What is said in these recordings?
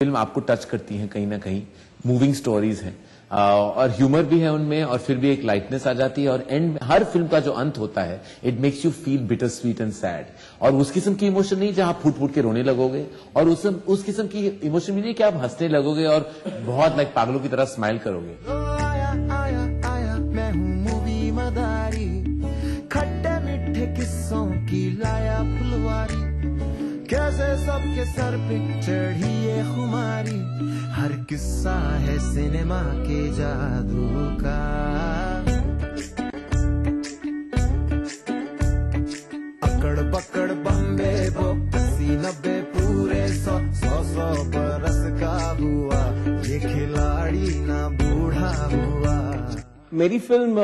Film आपको touch करती है कहीं ना कहीं, मूविंग स्टोरीज हैं और ह्यूमर भी है उनमें और फिर भी एक लाइटनेस आ जाती है और एंड हर फिल्म का जो अंत होता है it makes you feel bitter sweet and sad और उस किस्म की इमोशन नहीं जहां फूट फूट के रोने लगोगे और उस किस्म की इमोशन भी नहीं कि आप हंसने लगोगे और बहुत लाइक पागलों की तरह स्माइल करोगे। मैं हूँ मूवी मदारी, खट्टे मीठे किस्सों की लाया फुलवारी, कैसे सबके सर पे चढ़ी ये खुमारी, हर किस्सा है सिनेमा के जादू का। अकड़ बकड़ बम्बे वो 80-90 पूरे 100 बरस का हुआ, ये खिलाड़ी ना बूढ़ा हुआ। मेरी फिल्म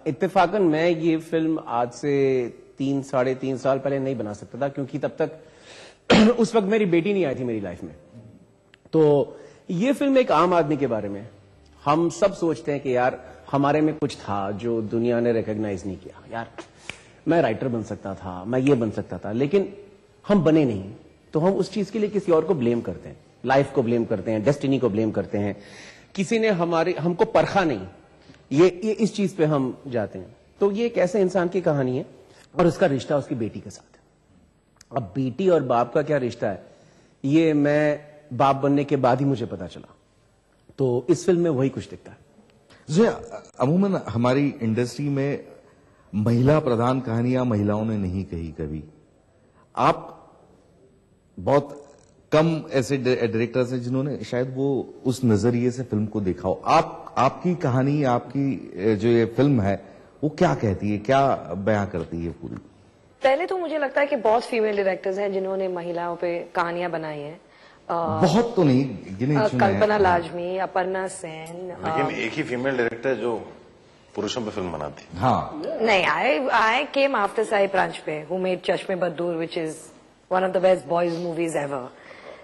इत्तेफाकन मैं ये फिल्म आज से 3-3.5 साल पहले नहीं बना सकता था क्योंकि तब तक उस वक्त मेरी बेटी नहीं आई थी मेरी लाइफ में। तो ये फिल्म एक आम आदमी के बारे में, हम सब सोचते हैं कि यार हमारे में कुछ था जो दुनिया ने रिकॉग्नाइज नहीं किया, यार मैं राइटर बन सकता था, मैं ये बन सकता था, लेकिन हम बने नहीं। तो हम उस चीज के लिए किसी और को ब्लेम करते हैं, लाइफ को ब्लेम करते हैं, डेस्टिनी को ब्लेम करते हैं, किसी ने हमको परखा नहीं, ये इस चीज पे हम जाते हैं। तो ये एक ऐसे इंसान की कहानी है और उसका रिश्ता उसकी बेटी के साथ है। अब बेटी और बाप का क्या रिश्ता है ये मैं बाप बनने के बाद ही मुझे पता चला। तो इस फिल्म में वही कुछ दिखता है। अमूमन हमारी इंडस्ट्री में महिला प्रधान कहानियां महिलाओं ने नहीं कही कभी। आप बहुत कम ऐसे डायरेक्टर्स हैं जिन्होंने शायद वो उस नजरिए से फिल्म को देखा हो। आपकी कहानी, आपकी जो ये फिल्म है वो क्या कहती है, क्या बयां करती है पूरी? पहले तो मुझे लगता है कि बहुत फीमेल डायरेक्टर्स हैं जिन्होंने महिलाओं पे कहानियां बनाई हैं। बहुत तो नहीं, कल्पना लाजमी, अपर्णा सेन, लेकिन एक ही फीमेल डायरेक्टर जो पुरुषों पे फिल्म बनाती। हाँ नहीं, आई केम आफ्टर साई प्रांच पे, who made Chashme Baddoor, which is one of the best boys movies ever.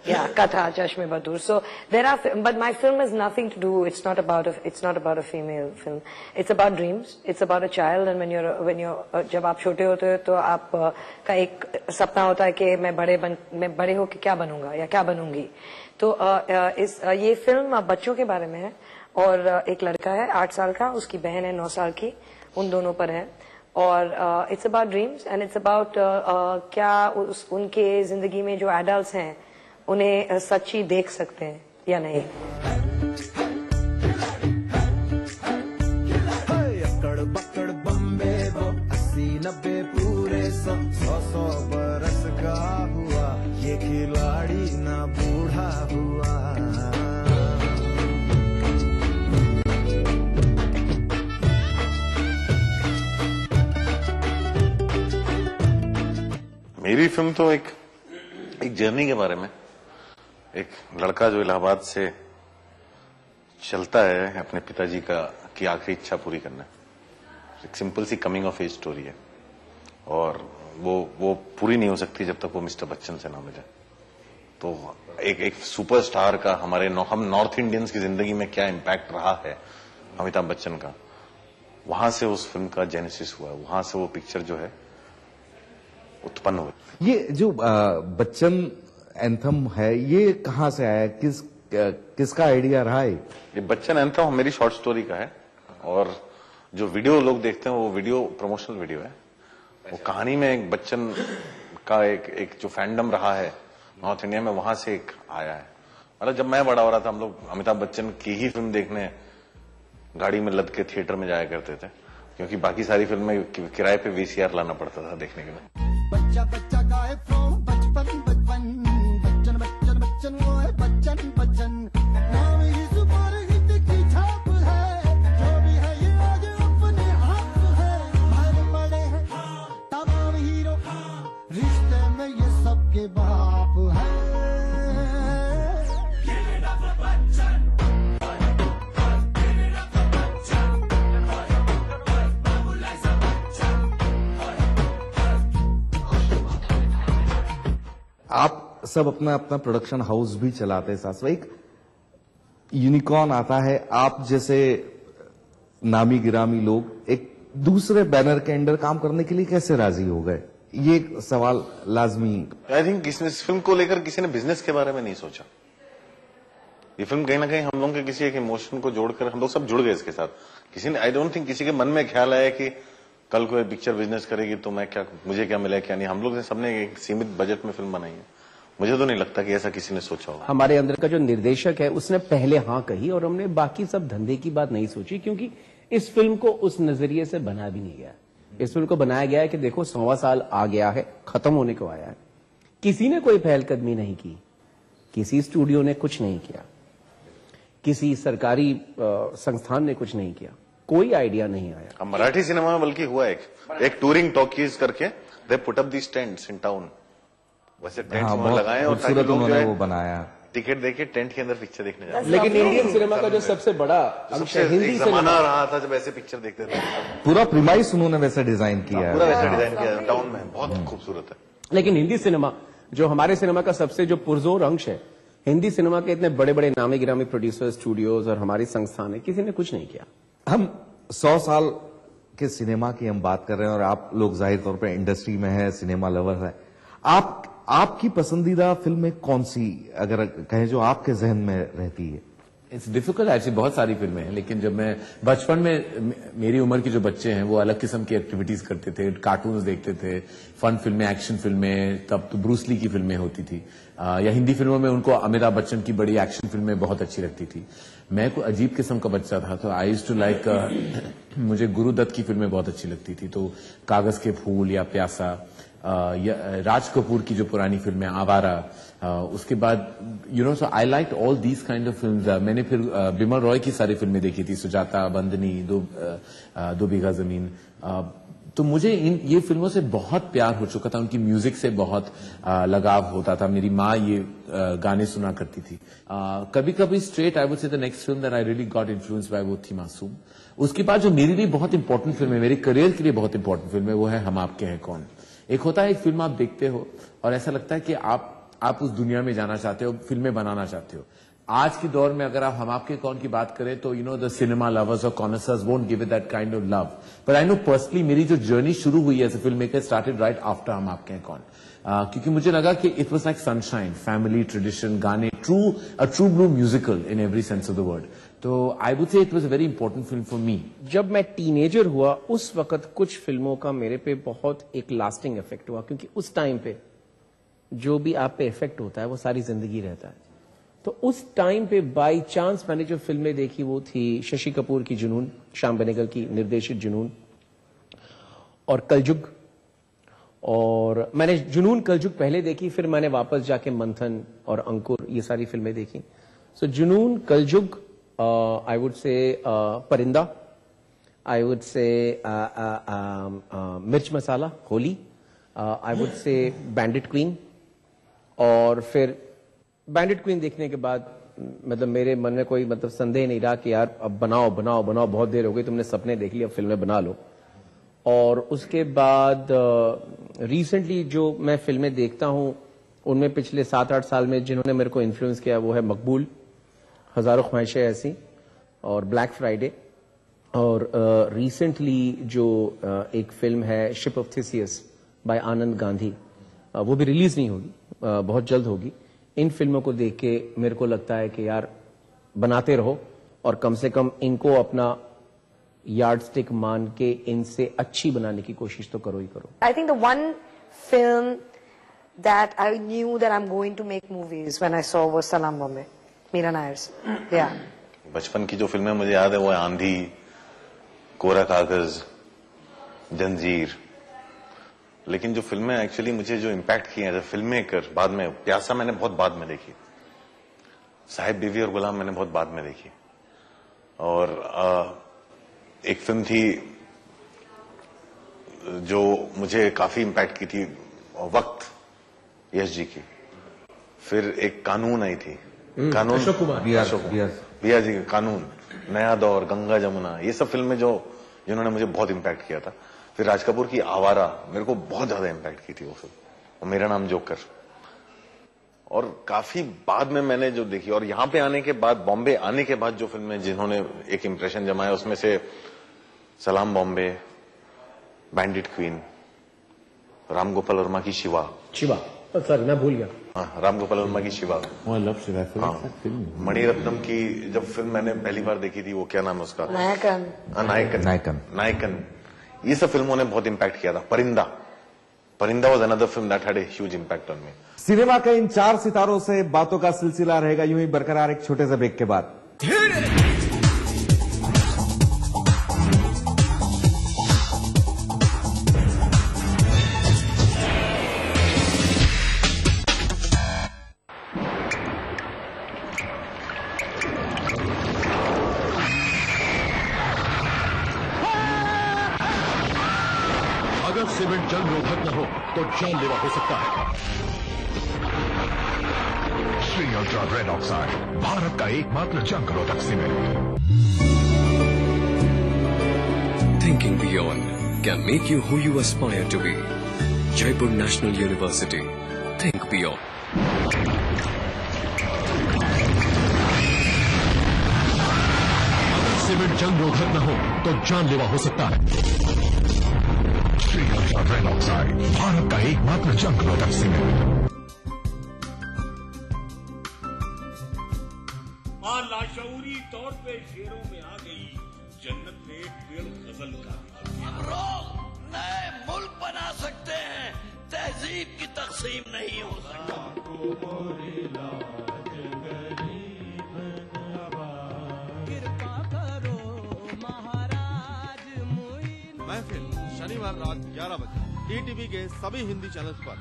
Yeah, Katha, Chashme Badur. So there are, but my film has nothing to do. It's not about a female film. It's about dreams. It's about a child. And when you're जब आप छोटे होते हो तो आप का एक सपना होता है कि मैं बड़े होके क्या बनूंगा या क्या बनूंगी. तो ये फिल्म बच्चों के बारे में है और एक लड़का है 8 साल का, उसकी बहन है 9 साल की, उन दोनों पर है. और it's about dreams and it's about क्या उनके जिंदगी में जो एडल्ट्स हैं उन्हें सच्ची देख सकते हैं या नहीं. अकड़ बकड़ बम्बे वो 80-90 पूरे 100 बरस का हुआ, ये खिलाड़ी ना बूढ़ा हुआ. मेरी फिल्म तो एक जर्नी के बारे में, एक लड़का जो इलाहाबाद से चलता है अपने पिताजी की आखिरी इच्छा पूरी करना. एक सिंपल सी कमिंग ऑफ एज स्टोरी है और वो पूरी नहीं हो सकती जब तक वो मिस्टर बच्चन से ना मिले. तो एक सुपरस्टार का हम नॉर्थ इंडियंस की जिंदगी में क्या इम्पैक्ट रहा है अमिताभ बच्चन का, वहां से उस फिल्म का जेनेसिस हुआ, वहां से वो पिक्चर जो है उत्पन्न हुई. ये जो बच्चन एंथम है ये कहाँ से आया, किसका आइडिया रहा है? ये बच्चन एंथम मेरी शॉर्ट स्टोरी का है और जो वीडियो लोग देखते हैं वो वीडियो प्रमोशनल वीडियो है. वो कहानी में एक बच्चन का एक जो फैंडम रहा है नॉर्थ इंडिया में, वहां से एक आया है. मतलब जब मैं बड़ा हो रहा था हम लोग अमिताभ बच्चन की ही फिल्म देखने गाड़ी में लद के थिएटर में जाया करते थे क्योंकि बाकी सारी फिल्में किराए पे VCR लाना पड़ता था देखने के लिए. बच्चा बच्चा गाए फ्रॉम बचपन बच्चन बच्चन बच्चन वो है बच्चन बच्चन, नाम ही सुपर हिट की छाप है, जो भी है ये आगे अपने आप है. भाई बड़े हैं तमाम हीरो, रिश्ते में ये सबके बाप है. आप सब अपना अपना प्रोडक्शन हाउस भी चलाते हैं साथ. एक यूनिकॉर्न आता है, आप जैसे नामी गिरामी लोग एक दूसरे बैनर के अंडर काम करने के लिए कैसे राजी हो गए? ये सवाल लाजमी. आई थिंक इस फिल्म को लेकर किसी ने बिजनेस के बारे में नहीं सोचा. ये फिल्म कहीं ना कहीं हम लोगों के किसी एक इमोशन को जोड़कर हम लोग सब जुड़ गए इसके साथ। किसी ने, आई डोंट थिंक किसी के मन में ख्याल आया कि कल कोई पिक्चर बिजनेस करेगी तो मैं क्या, मुझे क्या मिला क्या नहीं। हम लोग ने सबने एक सीमित बजट में फिल्म बनाई है। मुझे तो नहीं लगता कि ऐसा किसी ने सोचा होगा। हमारे अंदर का जो निर्देशक है उसने पहले हाँ कही और हमने बाकी सब धंधे की बात नहीं सोची, क्योंकि इस फिल्म को उस नजरिए से बना भी नहीं गया। इस फिल्म को बनाया गया है कि देखो 100वां साल आ गया है, खत्म होने को आया है, किसी ने कोई पहलकदमी नहीं की, किसी स्टूडियो ने कुछ नहीं किया, किसी सरकारी संस्थान ने कुछ नहीं किया, कोई आइडिया नहीं आया। अब मराठी सिनेमा में बल्कि हुआ एक टूरिंग टॉकीज करके they put up these tents in town. वैसे टेंट्स वहां लगाए और ताकि लोग जो है वो बनाया, टिकट देके टेंट के अंदर पिक्चर देखने जाते। लेकिन इंडियन सिनेमा का जो सबसे बड़ा अंश है, हिंदी एक सिनेमा, जमाना रहा था जब ऐसे पिक्चर देखते थे। पूरा प्रीमाइस उन्होंने वैसे डिजाइन किया पूरा है। वैसा डिजाइन किया है टाउन में, बहुत खूबसूरत है। लेकिन हिंदी सिनेमा जो हमारे सिनेमा का सबसे जो पुरजोर अंश है, हिंदी सिनेमा के इतने बड़े बड़े नामी गिरामी प्रोड्यूसर, स्टूडियोज और हमारी संस्थान है, किसी ने कुछ नहीं किया। हम 100 साल के सिनेमा की हम बात कर रहे हैं और आप लोग जाहिर तौर पे इंडस्ट्री में है, सिनेमा लवर है। आपकी पसंदीदा फिल्म कौन सी, अगर कहें, जो आपके जहन में रहती है? इट्स डिफिकल्ट एक्चुअली, बहुत सारी फिल्में हैं, लेकिन जब मैं बचपन में, मेरी उम्र के जो बच्चे हैं वो अलग किस्म की एक्टिविटीज करते थे, कार्टून्स देखते थे, फन फिल्में, एक्शन फिल्में, तब तो ब्रूस ली की फिल्में होती थी, या हिंदी फिल्मों में उनको अमिताभ बच्चन की बड़ी एक्शन फिल्में बहुत अच्छी लगती थी। मैं कोई अजीब किस्म का बच्चा था, तो आई यूज्ड टू लाइक मुझे गुरुदत्त की फिल्में बहुत अच्छी लगती थी, तो कागज के फूल या प्यासा, राज कपूर की जो पुरानी फिल्में, आवारा, उसके बाद so I like all these kind of films. मैंने फिर बिमल रॉय की सारी फिल्में देखी थी, सुजाता, बंदनी, दो बीघा जमीन। तो मुझे ये फिल्मों से बहुत प्यार हो चुका था, उनकी म्यूजिक से बहुत लगाव होता था। मेरी माँ ये गाने सुना करती थी। कभी कभी स्ट्रेट आई वुड से the next film that I really got influenced by वो थी मासूम। उसके बाद जो मेरे लिए बहुत इंपॉर्टेंट फिल्म है, मेरे करियर के लिए बहुत इंपॉर्टेंट फिल्म है, वो है हम आपके हैं कौन। एक होता है एक फिल्म आप देखते हो और ऐसा लगता है कि आप उस दुनिया में जाना चाहते हो, फिल्में बनाना चाहते हो। आज के दौर में अगर आप हम आपके कौन की बात करें तो द सिनेमा लवर्स और connoisseurs won't give it that kind of love, but I know personally मेरी जो जर्नी शुरू हुई as a film maker started right after Hum Aapke Hain Koun, क्योंकि मुझे लगा कि it was like sunshine, family, tradition, गाने, true blue musical in every sense of the word. तो I would say it was a very important film for me. जब मैं teenager हुआ उस वक्त कुछ फिल्मों का मेरे पे बहुत एक लास्टिंग इफेक्ट हुआ, क्योंकि उस टाइम पे जो भी आप पे इफेक्ट होता है वो सारी जिंदगी रहता है। तो उस टाइम पे बाय चांस मैंने जो फिल्में देखी वो थी शशि कपूर की जुनून, श्याम बेनेगल की निर्देशित जुनून और कलजुग। और मैंने जुनून, कलजुग पहले देखी, फिर मैंने वापस जाके मंथन और अंकुर ये सारी फिल्में देखी। सो जुनून, कलजुग, I would say Parinda, I would say मिर्च मसाला, Holi, I would say Bandit Queen। और फिर बैंडिट क्वीन देखने के बाद मतलब मेरे मन में कोई मतलब संदेह नहीं रहा कि यार अब बनाओ बनाओ बनाओ, बहुत देर हो गई, तुमने सपने देख लिए, अब फिल्में बना लो। और उसके बाद रिसेंटली जो मैं फिल्में देखता हूं उनमें पिछले 7-8 साल में जिन्होंने मेरे को इन्फ्लुएंस किया वो है मकबूल, हजारों ख्वाहिशें ऐसी और ब्लैक फ्राइडे। और रिसेंटली जो एक फिल्म है शिप ऑफ थिसियस बाय आनंद गांधी, वो भी रिलीज नहीं होगी, बहुत जल्द होगी। इन फिल्मों को देख के मेरे को लगता है कि यार बनाते रहो और कम से कम इनको अपना यार्डस्टिक मान के इनसे अच्छी बनाने की कोशिश तो करो ही करो। I think the one film that I knew that I'm going to make movies when I saw was Salaam Bombay, Meera नायर्स। Yeah. बचपन की जो फिल्में मुझे याद है वो है आंधी, कोरा कागज, जंजीर। लेकिन जो फिल्में एक्चुअली मुझे जो इम्पैक्ट की हैं फिल्म मेकर, बाद में प्यासा मैंने बहुत बाद में देखी, साहिब बीवी और गुलाम मैंने बहुत बाद में देखी, और एक फिल्म थी जो मुझे काफी इम्पैक्ट की थी, वक्त, यश जी की। फिर एक कानून आई थी, कानून, अशोक कुमार, बिया जी, कानून, नया दौर, गंगा जमुना, ये सब फिल्में जिन्होंने मुझे बहुत इम्पैक्ट किया था। फिर राज कपूर की आवारा मेरे को बहुत ज्यादा इम्पैक्ट की थी वो फिल्म, और मेरा नाम जोकर। और काफी बाद में मैंने जो देखी, और यहाँ पे आने के बाद, बॉम्बे आने के बाद जो फिल्में जिन्होंने एक इम्प्रेशन जमाया उसमें से सलाम बॉम्बे, बैंडिट क्वीन, राम गोपाल वर्मा की शिवा, सॉरी मैं भूल गया। हाँ, राम गोपाल वर्मा की Shiva. I love Shiva film. Mani Ratnam की जब फिल्म मैंने पहली बार देखी थी, वो क्या नाम है उसका? नायकन। नायकन। ये सब फिल्मों ने बहुत इम्पैक्ट किया था। परिंदा was another film that had a huge impact on me. Cinema के इन 4 सितारों से बातों का सिलसिला रहेगा यूं ही बरकरार एक छोटे से ब्रेक के बाद। अगर सीमेंट जंग रोधक न हो तो जानलेवा हो सकता है। Shri ultra red oxide, Bharat का एकमात्र जंग रोधक cement. Thinking beyond can make you who you aspire to be. Jaipur National University. Think beyond. अगर सीमेंट जंग रोधक न हो तो जानलेवा हो सकता है। Shri ultra red oxide, Bharat का एकमात्र जंग रोधक सीमेंट। मां लाशऊरी तौर पे शेरों में आ गई, जन्नत में एक पेड़ गजल का। नए मुल्क बना सकते हैं, तहजीब की तकसीम नहीं हो सकता। महफिल शनिवार रात 11 बजे टीटीवी के सभी हिंदी चैनल्स पर।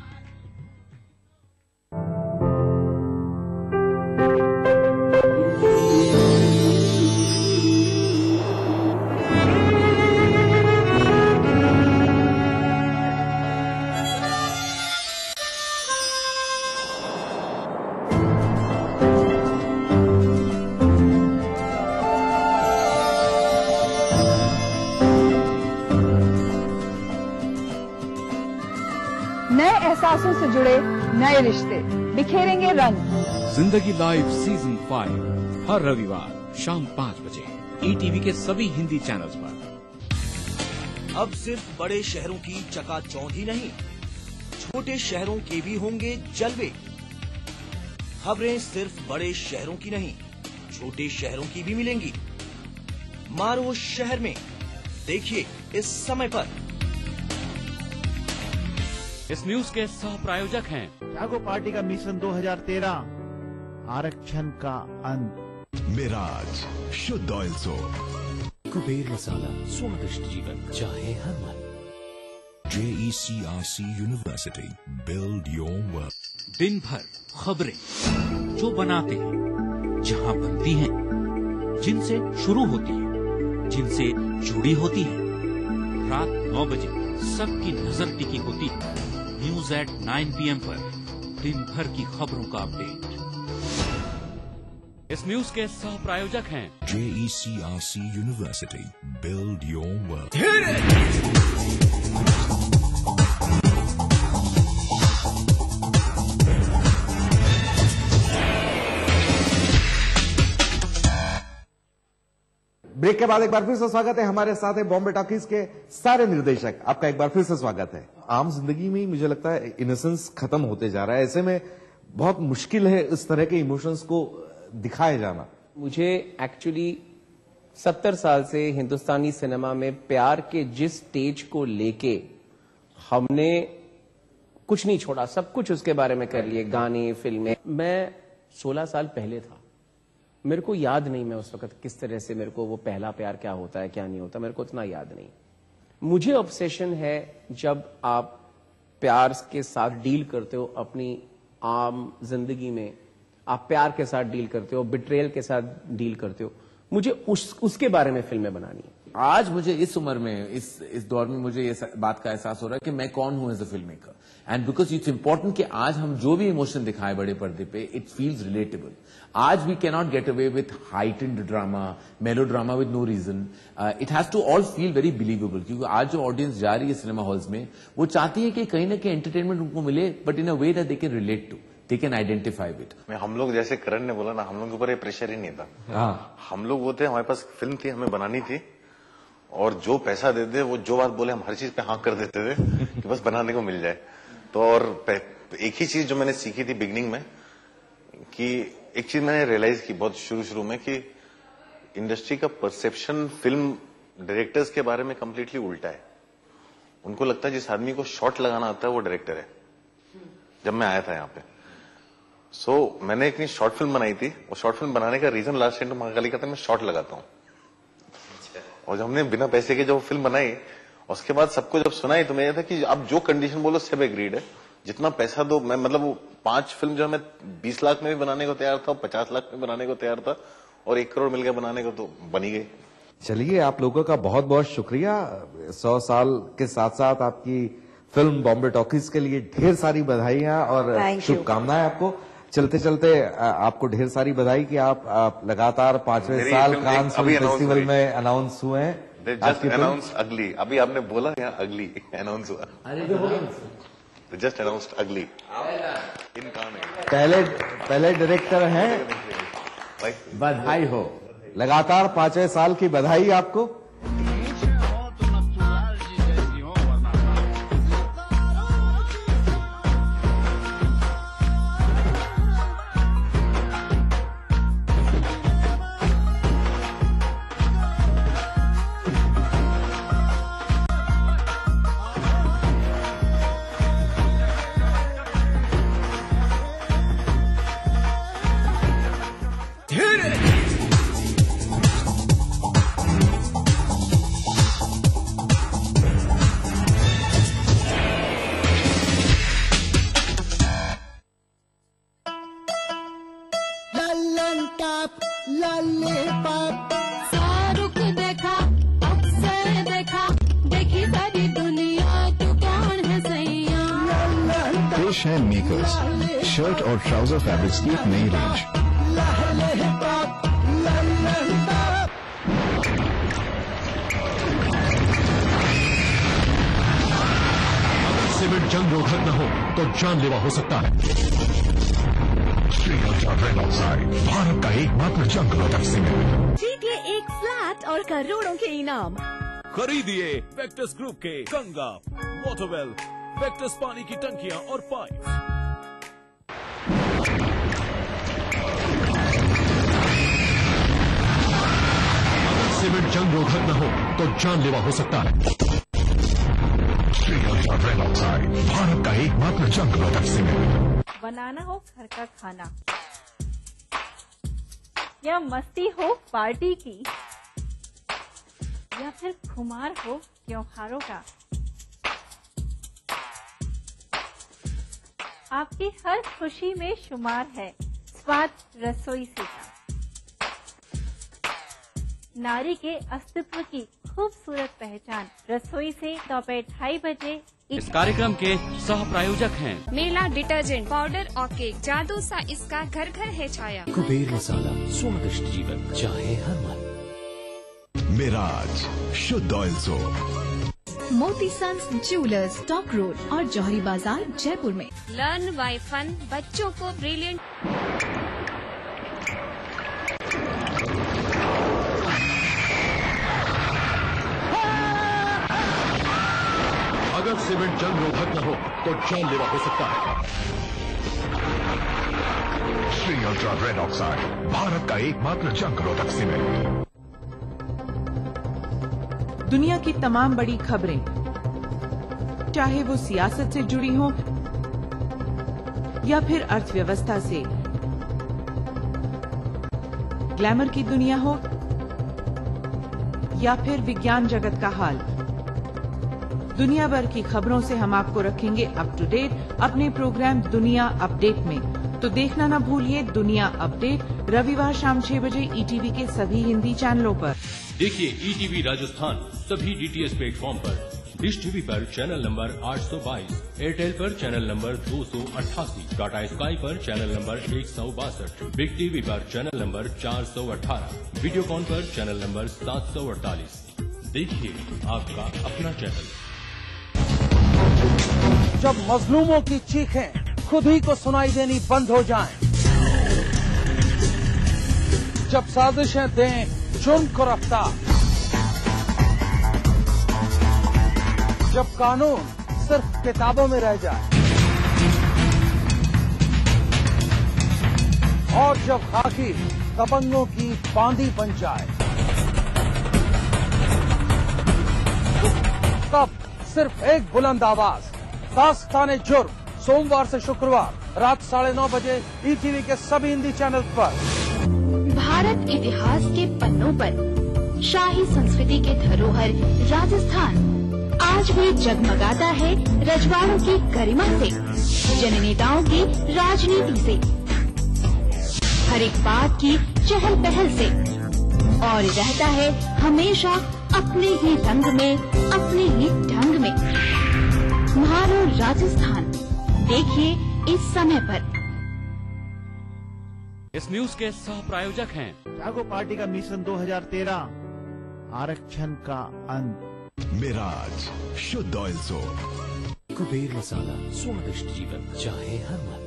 नए एहसासों से जुड़े नए रिश्ते बिखेरेंगे रंग। जिंदगी लाइव सीजन 5 हर रविवार शाम 5 बजे ईटीवी के सभी हिंदी चैनल्स पर। अब सिर्फ बड़े शहरों की चकाचौंधी नहीं, छोटे शहरों के भी होंगे जलवे। खबरें सिर्फ बड़े शहरों की नहीं, छोटे शहरों की भी मिलेंगी। मारो शहर में, देखिए इस समय पर। इस न्यूज के सह प्रायोजक हैं जागो पार्टी का मिशन 2013, आरक्षण का अंत। मिराज शुद्ध ऑयल सोप। कुबेर मसाला, स्वादिष्ट जीवन चाहे हर मन। JECRC university, build your world. दिन भर खबरें जो बनाते हैं, जहां बनती हैं, जिनसे शुरू होती है, जिनसे जुड़ी होती है। रात 9 बजे सबकी नजर टिकी होती है न्यूज एट 9 PM पर। दिन भर की खबरों का अपडेट। इस न्यूज के सह प्रायोजक हैं JECRC university, build your world. Break के बाद एक बार फिर से स्वागत है। हमारे साथ है बॉम्बे टॉकीज के सारे निर्देशक। आपका एक बार फिर से स्वागत है। आम जिंदगी में मुझे लगता है इनोसेंस खत्म होते जा रहा है। ऐसे में बहुत मुश्किल है इस तरह के इमोशंस को दिखाए जाना। मुझे एक्चुअली 70 साल से हिंदुस्तानी सिनेमा में प्यार के जिस स्टेज को लेके हमने कुछ नहीं छोड़ा, सब कुछ उसके बारे में कर लिए, गाने, फिल्में। मैं 16 साल पहले था, मेरे को याद नहीं मैं उस वक्त किस तरह से, मेरे को वो पहला प्यार क्या होता है क्या नहीं होता, मेरे को उतना याद नहीं। मुझे ऑब्सेशन है जब आप प्यार के साथ डील करते हो अपनी आम जिंदगी में, आप प्यार के साथ डील करते हो, बिट्रेयल के साथ डील करते हो, मुझे उसके बारे में फिल्में बनानी है। आज मुझे इस उम्र में, इस दौर में मुझे ये बात का एहसास हो रहा है कि मैं कौन हूं as a film maker. And because it's important कि आज हम जो भी इमोशन दिखाए बड़े पर्दे पे, इट फील्स रिलेटेबल। आज we can not get away with heightened drama, melodrama with no reason. It has to all feel very believable, क्योंकि आज जो ऑडियंस जा रही है सिनेमा हॉल्स में, वो चाहती है कि कहीं ना कहीं एंटरटेनमेंट उनको मिले, but in a way that they can relate to, they can identify with. हम लोग, जैसे करण ने बोला ना, हम लोग के ऊपर ये प्रेशर ही नहीं था। हम लोग वो थे, हमारे पास फिल्म थी, हमें बनानी थी, और जो पैसा देते, वो जो बात बोले हम हर चीज पे हाँ कर देते थे कि बस बनाने को मिल जाए। तो और तो एक ही चीज जो मैंने सीखी थी बिगनिंग में, कि एक चीज मैंने रियलाइज की बहुत शुरू में, कि इंडस्ट्री का परसेप्शन फिल्म डायरेक्टर्स के बारे में कंप्लीटली उल्टा है। उनको लगता है जिस आदमी को शॉट लगाना आता है वो डायरेक्टर है। जब मैं आया था यहाँ पे, मैंने एक शॉर्ट फिल्म बनाई थी, और शॉर्ट फिल्म बनाने का रीजन लास्ट टाइम महाकाली का था, मैं शॉट लगाता हूँ। और जब हमने बिना पैसे के जो फिल्म बनाई, उसके बाद सबको जब सुनाई तो मैं ये था कि आप जो कंडीशन बोलो सब एग्रीड है, जितना पैसा दो। मैं मतलब वो 5 फिल्म जो मैं 20 लाख में भी बनाने को तैयार था, 50 लाख में बनाने को तैयार था, और 1 करोड़ मिल गया बनाने को, तो बनी गई। चलिए, आप लोगों का बहुत बहुत शुक्रिया। 100 साल के साथ साथ आपकी फिल्म बॉम्बे टॉकीज के लिए ढेर सारी बधाइयां और शुभकामनाएं आपको। चलते चलते आपको ढेर सारी बधाई कि आप लगातार 5वें साल कांस फिल्म फेस्टिवल में अनाउंस हुए हैं। जस्ट अनाउंस अगली, अभी आपने बोला यहाँ अगली अनाउंस हुआ, जस्ट अनाउंस्ड अगली इन पहले डायरेक्टर हैं, बधाई हो। लगातार 5वें साल की बधाई आपको। शाहरुख देखा, अक्सर देखा, देखी सारी दुनिया, तू कौन है सैया। पेश है मेकर्स शर्ट और ट्राउजर फैब्रिक्स की एक नई रेंज। अगर सीमेंट जंग रोधक न हो तो जानलेवा हो सकता है। Shri ultra red oxide, Bharat का एकमात्र जंग रोधक सीमेंट। जीतिए एक फ्लैट और करोड़ों के इनाम। खरीदिए वेक्टस ग्रुप के गंगा, वाटरवेल, वेक्टस पानी की टंकियां और पाइप। अगर सीमेंट जंग रोधक न हो तो जानलेवा हो सकता है। Shri ultra red oxide, Bharat का एकमात्र जंग रोधक सीमेंट। बनाना हो घर का खाना या मस्ती हो पार्टी की, या फिर खुमार हो त्योहारों का, आपकी हर खुशी में शुमार है स्वाद रसोई से का। नारी के अस्तित्व की खूबसूरत पहचान रसोई से दोपहर 2:30 बजे। इस कार्यक्रम के सह प्रायोजक हैं मेला डिटर्जेंट पाउडर और केक, जादू सा इसका घर घर है छाया। कुबेर मसाला, स्वादिष्ट जीवन चाहे हर मन। मिराज शुद्ध ऑयल सोप। मोती सन्स ज्वेलर्स, स्टॉक रोड और जौहरी बाजार, जयपुर में। लर्न बाय फन, बच्चों को ब्रिलियंट। अगर सीमेंट जंग रोधक न हो तो जानलेवा हो सकता है। Shri ultra red oxide, Bharat का एकमात्र जंग रोधक सीमेंट। दुनिया की तमाम बड़ी खबरें, चाहे वो सियासत से जुड़ी हो या फिर अर्थव्यवस्था से, ग्लैमर की दुनिया हो या फिर विज्ञान जगत का हाल, दुनिया भर की खबरों से हम आपको रखेंगे अप टू डेट अपने प्रोग्राम दुनिया अपडेट में। तो देखना न भूलिए दुनिया अपडेट, रविवार शाम 6 बजे ईटीवी के सभी हिंदी चैनलों पर। देखिए ईटीवी राजस्थान सभी डीटीएच प्लेटफॉर्म पर, डिश टीवी पर चैनल नंबर 822, एयरटेल पर चैनल नंबर 288, टाटा स्काई पर चैनल नंबर 162, बिग टीवी पर चैनल नंबर 418, वीडियोकॉन पर चैनल नंबर 748। देखिए आपका अपना चैनल। जब मजलूमों की चीखें खुद ही को सुनाई देनी बंद हो जाएं, जब साजिशें दें जुर्म को रफ्तार, जब कानून सिर्फ किताबों में रह जाए, और जब खाकी दबंगों की बांदी बन जाए, तब सिर्फ एक बुलंद आवाज, दास्ताने जुर्म, सोमवार से शुक्रवार रात 9:30 बजे ईटीवी के सभी हिंदी चैनल पर। भारत इतिहास के पन्नों पर शाही संस्कृति के धरोहर राजस्थान आज भी जगमगाता है रजवाड़ों की गरिमा से, जननेताओं की राजनीति से, हर एक बात की चहल पहल से, और रहता है हमेशा अपने ही रंग में, अपने ही ढंग में। म्हारो राजस्थान देखिए इस समय पर। इस न्यूज के सह प्रायोजक हैं जागो पार्टी का मिशन 2013, आरक्षण का अंत। मिराज शुद्ध ऑयल सोप, कुबेर मसाला, स्वादिष्ट जीवन चाहे हर मन।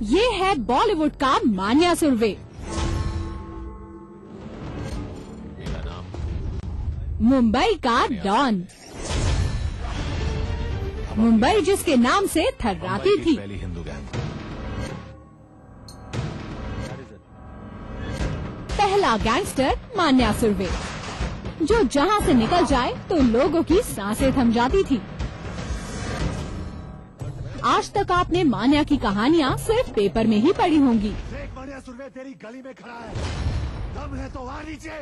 ये है बॉलीवुड का मान्या सुरवे। मुंबई का डॉन, मुंबई जिसके नाम से थर्राती थी। पहली हिंदू गैंग, पहला गैंगस्टर मान्या सुरवे, जो जहां से निकल जाए तो लोगों की सांसें थम जाती थी। आज तक आपने मान्या की कहानियां सिर्फ पेपर में ही पढ़ी होंगी, तेरी गली में खड़ा है, दम है तो आ नीचे।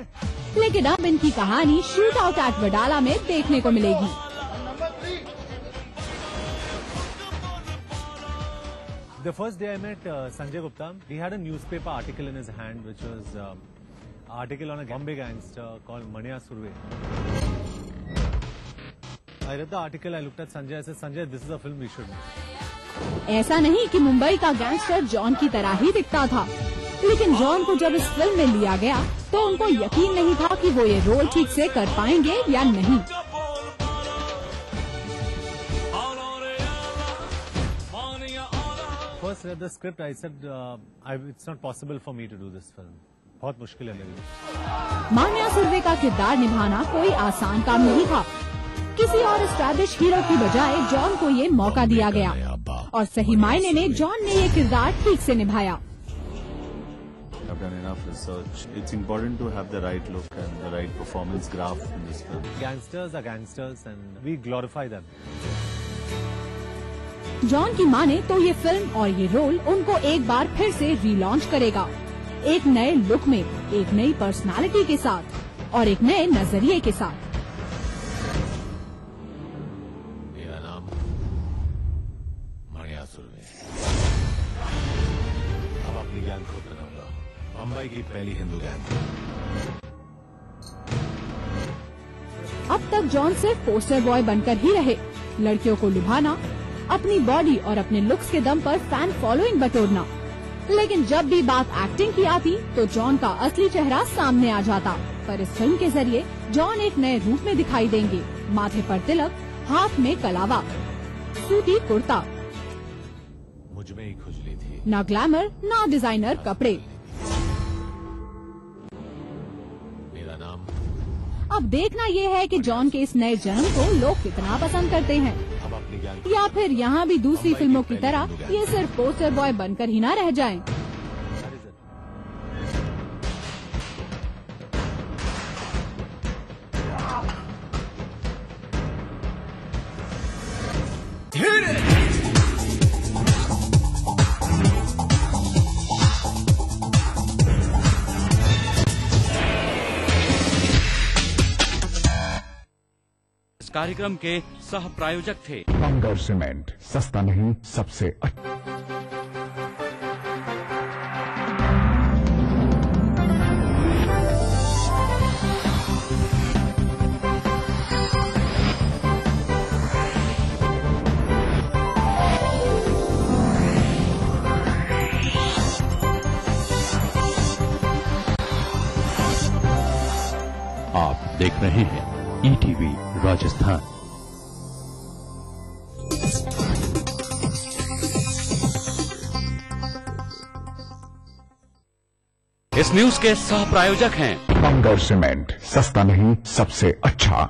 लेकिन अब इनकी कहानी शूट आउट एट वडाला में देखने को मिलेगी। The first day I met Sanjay Gupta, he had a newspaper article in his hand, which was article on a Bombay gangster called Manya Surve. I read the article, I looked at Sanjay, I said, Sanjay, this is a film we should make. ऐसा नहीं कि मुंबई का gangster John की तरह ही दिखता था, लेकिन John को जब इस फिल्म में लिया गया तो उनको यकीन नहीं था कि वो ये रोल ठीक से कर पाएंगे या नहीं। First read the script, I said, it's not possible for me to do this film. बहुत मुश्किल है मेरे लिए। मान्या सुरवे का किरदार निभाना कोई आसान काम नहीं था। किसी और एस्टैब्लिश हीरो की बजाय जॉन को ये मौका दिया गया और सही मायने में जॉन ने ये किरदार ठीक से निभाया। I've done enough research. It's important to have the right look and the right performance graph in this film. Gangsters are gangsters and we glorify them. John की माने तो ये फिल्म और ये रोल उनको एक बार फिर से रीलॉन्च करेगा, एक नए लुक में, एक नई पर्सनालिटी के साथ और एक नए नजरिए के साथ। मुंबई की पहली हिंदू गैंग। अब तक जॉन सिर्फ पोस्टर बॉय बनकर ही रहे, लड़कियों को लुभाना, अपनी बॉडी और अपने लुक्स के दम पर फैन फॉलोइंग बटोरना। लेकिन जब भी बात एक्टिंग की आती तो जॉन का असली चेहरा सामने आ जाता। पर इस फिल्म के जरिए जॉन एक नए रूप में दिखाई देंगे। माथे पर तिलक, हाथ में कलावा, सूती कुर्ता, मुझ में ही खुजली थी। ना ग्लैमर ना डिजाइनर कपड़े। मेरा नाम। अब देखना ये है कि जॉन के इस नए जन्म को लोग कितना पसंद करते हैं, या फिर यहाँ भी दूसरी फिल्मों की तरह ये सिर्फ पोस्टर बॉय बनकर ही ना रह जाएं। कार्यक्रम के सह प्रायोजक थे बंगर सीमेंट, सस्ता नहीं सबसे अच्छा। आप देख रहे हैं ETV राजस्थान। इस न्यूज के सह प्रायोजक हैं बंगर सीमेंट, सस्ता नहीं सबसे अच्छा।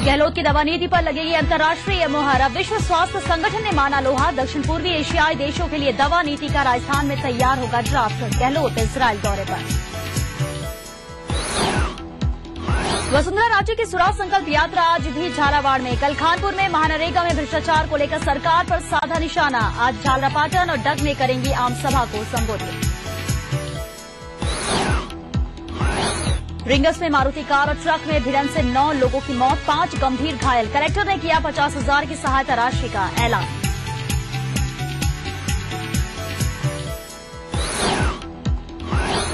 गहलोत की दवा नीति पर लगेगी अंतर्राष्ट्रीय मुहर। अब विश्व स्वास्थ्य संगठन ने माना लोहा। दक्षिण पूर्वी एशियाई देशों के लिए दवा नीति का राजस्थान में तैयार होगा ड्राफ्ट। गहलोत इजराइल दौरे पर। वसुंधरा राजे की सुराज संकल्प यात्रा आज भी झालावाड़ में। कल खानपुर में महानरेगा में भ्रष्टाचार को लेकर सरकार पर साधा निशाना। आज झालरापाटन और डग में करेंगी आम सभा को संबोधित। रिंगस में मारुति कार और ट्रक में भिड़ंत से 9 लोगों की मौत, 5 गंभीर घायल। कलेक्टर ने किया 50,000 की सहायता राशि का ऐलान।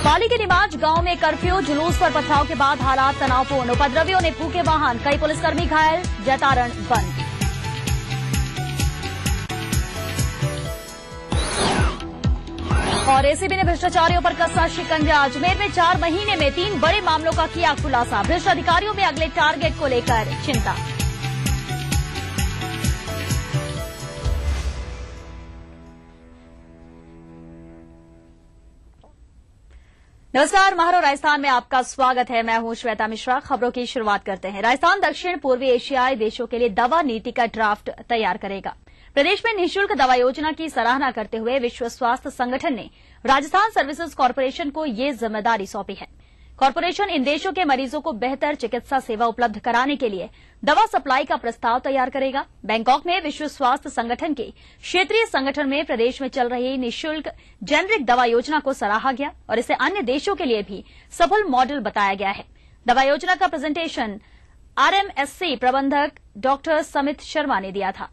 पाली के निमाज गांव में कर्फ्यू, जुलूस पर पथराव के बाद हालात तनावपूर्ण। उपद्रवियों ने फूके वाहन, कई पुलिसकर्मी घायल, जटारण बंद। और एसीबी ने भ्रष्टाचारियों पर कसा शिकंजा। अजमेर में 4 महीने में 3 बड़े मामलों का किया खुलासा। भ्रष्ट अधिकारियों में अगले टारगेट को लेकर चिंता। नमस्कार, महारो राजस्थान में आपका स्वागत है। मैं हूं श्वेता मिश्रा। खबरों की शुरुआत करते हैं। राजस्थान दक्षिण पूर्वी एशियाई देशों के लिए दवा नीति का ड्राफ्ट तैयार करेगा। प्रदेश में निःशुल्क दवा योजना की सराहना करते हुए विश्व स्वास्थ्य संगठन ने राजस्थान सर्विसेज कॉर्पोरेशन को ये जिम्मेदारी सौंपी है। कॉर्पोरेशन इन देशों के मरीजों को बेहतर चिकित्सा सेवा उपलब्ध कराने के लिए दवा सप्लाई का प्रस्ताव तैयार करेगा। बैंकॉक में विश्व स्वास्थ्य संगठन के क्षेत्रीय संगठन में प्रदेश में चल रही निःशुल्क जेनरिक दवा योजना को सराहा गया और इसे अन्य देशों के लिए भी सफल मॉडल बताया गया है। दवा योजना का प्रेजेंटेशन आरएमएससी प्रबंधक डॉक्टर समित शर्मा ने दिया था।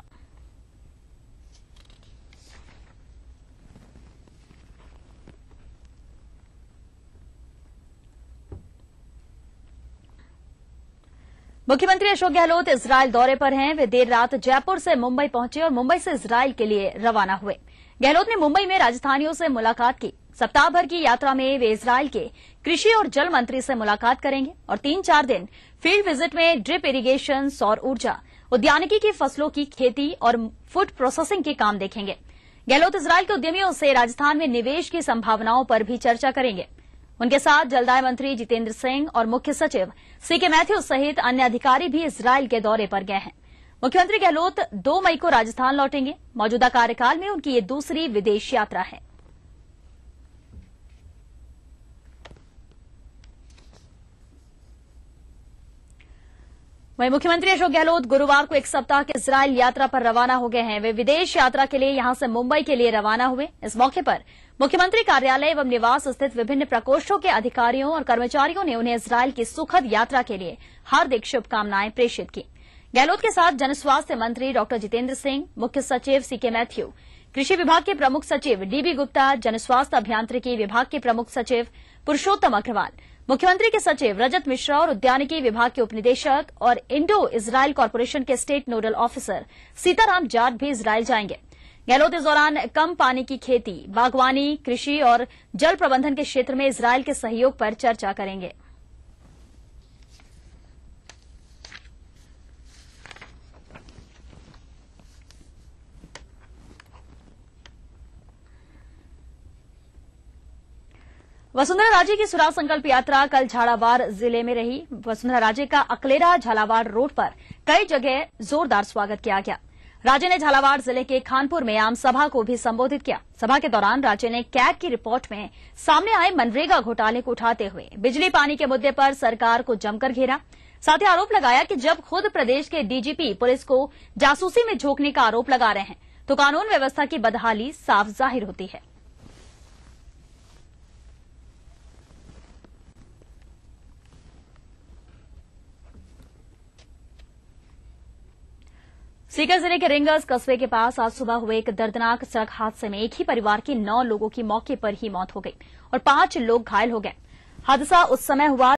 मुख्यमंत्री अशोक गहलोत इजराइल दौरे पर हैं। वे देर रात जयपुर से मुंबई पहुंचे और मुंबई से इजराइल के लिए रवाना हुए। गहलोत ने मुंबई में राजधानियों से मुलाकात की। सप्ताह भर की यात्रा में वे इजराइल के कृषि और जल मंत्री से मुलाकात करेंगे और 3-4 दिन फील्ड विजिट में ड्रिप इरिगेशन, सौर ऊर्जा, उद्यानिकी की फसलों की खेती और फूड प्रोसेसिंग के काम देखेंगे। गहलोत इजराइल के उद्यमियों से राजस्थान में निवेश की संभावनाओं पर भी चर्चा करेंगे। उनके साथ जलदाय मंत्री जितेंद्र सिंह और मुख्य सचिव सीके मैथ्यू सहित अन्य अधिकारी भी इजराइल के दौरे पर गए हैं। मुख्यमंत्री गहलोत 2 मई को राजस्थान लौटेंगे। मौजूदा कार्यकाल में उनकी ये दूसरी विदेश यात्रा है। वहीं मुख्यमंत्री अशोक गहलोत गुरुवार को 1 सप्ताह के इजराइल यात्रा पर रवाना हो गए हैं। वे विदेश यात्रा के लिए यहां से मुंबई के लिए रवाना हुए। इस मौके पर मुख्यमंत्री कार्यालय एवं निवास स्थित विभिन्न प्रकोष्ठों के अधिकारियों और कर्मचारियों ने उन्हें इजराइल की सुखद यात्रा के लिए हार्दिक शुभकामनाएं प्रेषित की। गहलोत के साथ जनस्वास्थ्य मंत्री डॉक्टर जितेंद्र सिंह, मुख्य सचिव सीके मैथ्यू, कृषि विभाग के प्रमुख सचिव डीबी गुप्ता, जनस्वास्थ्य अभियांत्रिकी विभाग के प्रमुख सचिव पुरुषोत्तम अग्रवाल, मुख्यमंत्री के सचिव रजत मिश्रा और उद्यानिकी विभाग के उपनिदेशक और इंडो इजराइल कॉर्पोरेशन के state nodal officer Sitaram Jat भी इजराइल जाएंगे। गहलोत इस दौरान कम पानी की खेती, बागवानी, कृषि और जल प्रबंधन के क्षेत्र में इजराइल के सहयोग पर चर्चा करेंगे। वसुंधरा राजे की सुराज संकल्प यात्रा कल झालावाड़ जिले में रही। वसुंधरा राजे का अकलेरा झालावाड़ रोड पर कई जगह जोरदार स्वागत किया गया। राजे ने झालावाड़ जिले के खानपुर में आम सभा को भी संबोधित किया। सभा के दौरान राजे ने कैग की रिपोर्ट में सामने आए मनरेगा घोटाले को उठाते हुए बिजली पानी के मुद्दे पर सरकार को जमकर घेरा। साथ ही आरोप लगाया कि जब खुद प्रदेश के डीजीपी पुलिस को जासूसी में झोंकने का आरोप लगा रहे हैं तो कानून व्यवस्था की बदहाली साफ जाहिर होती है। सीकर जिले के रिंगर्स कस्बे के पास आज सुबह हुए एक दर्दनाक सड़क हादसे में एक ही परिवार के 9 लोगों की मौके पर ही मौत हो गई और 5 लोग घायल हो गए। हादसा उस समय हुआ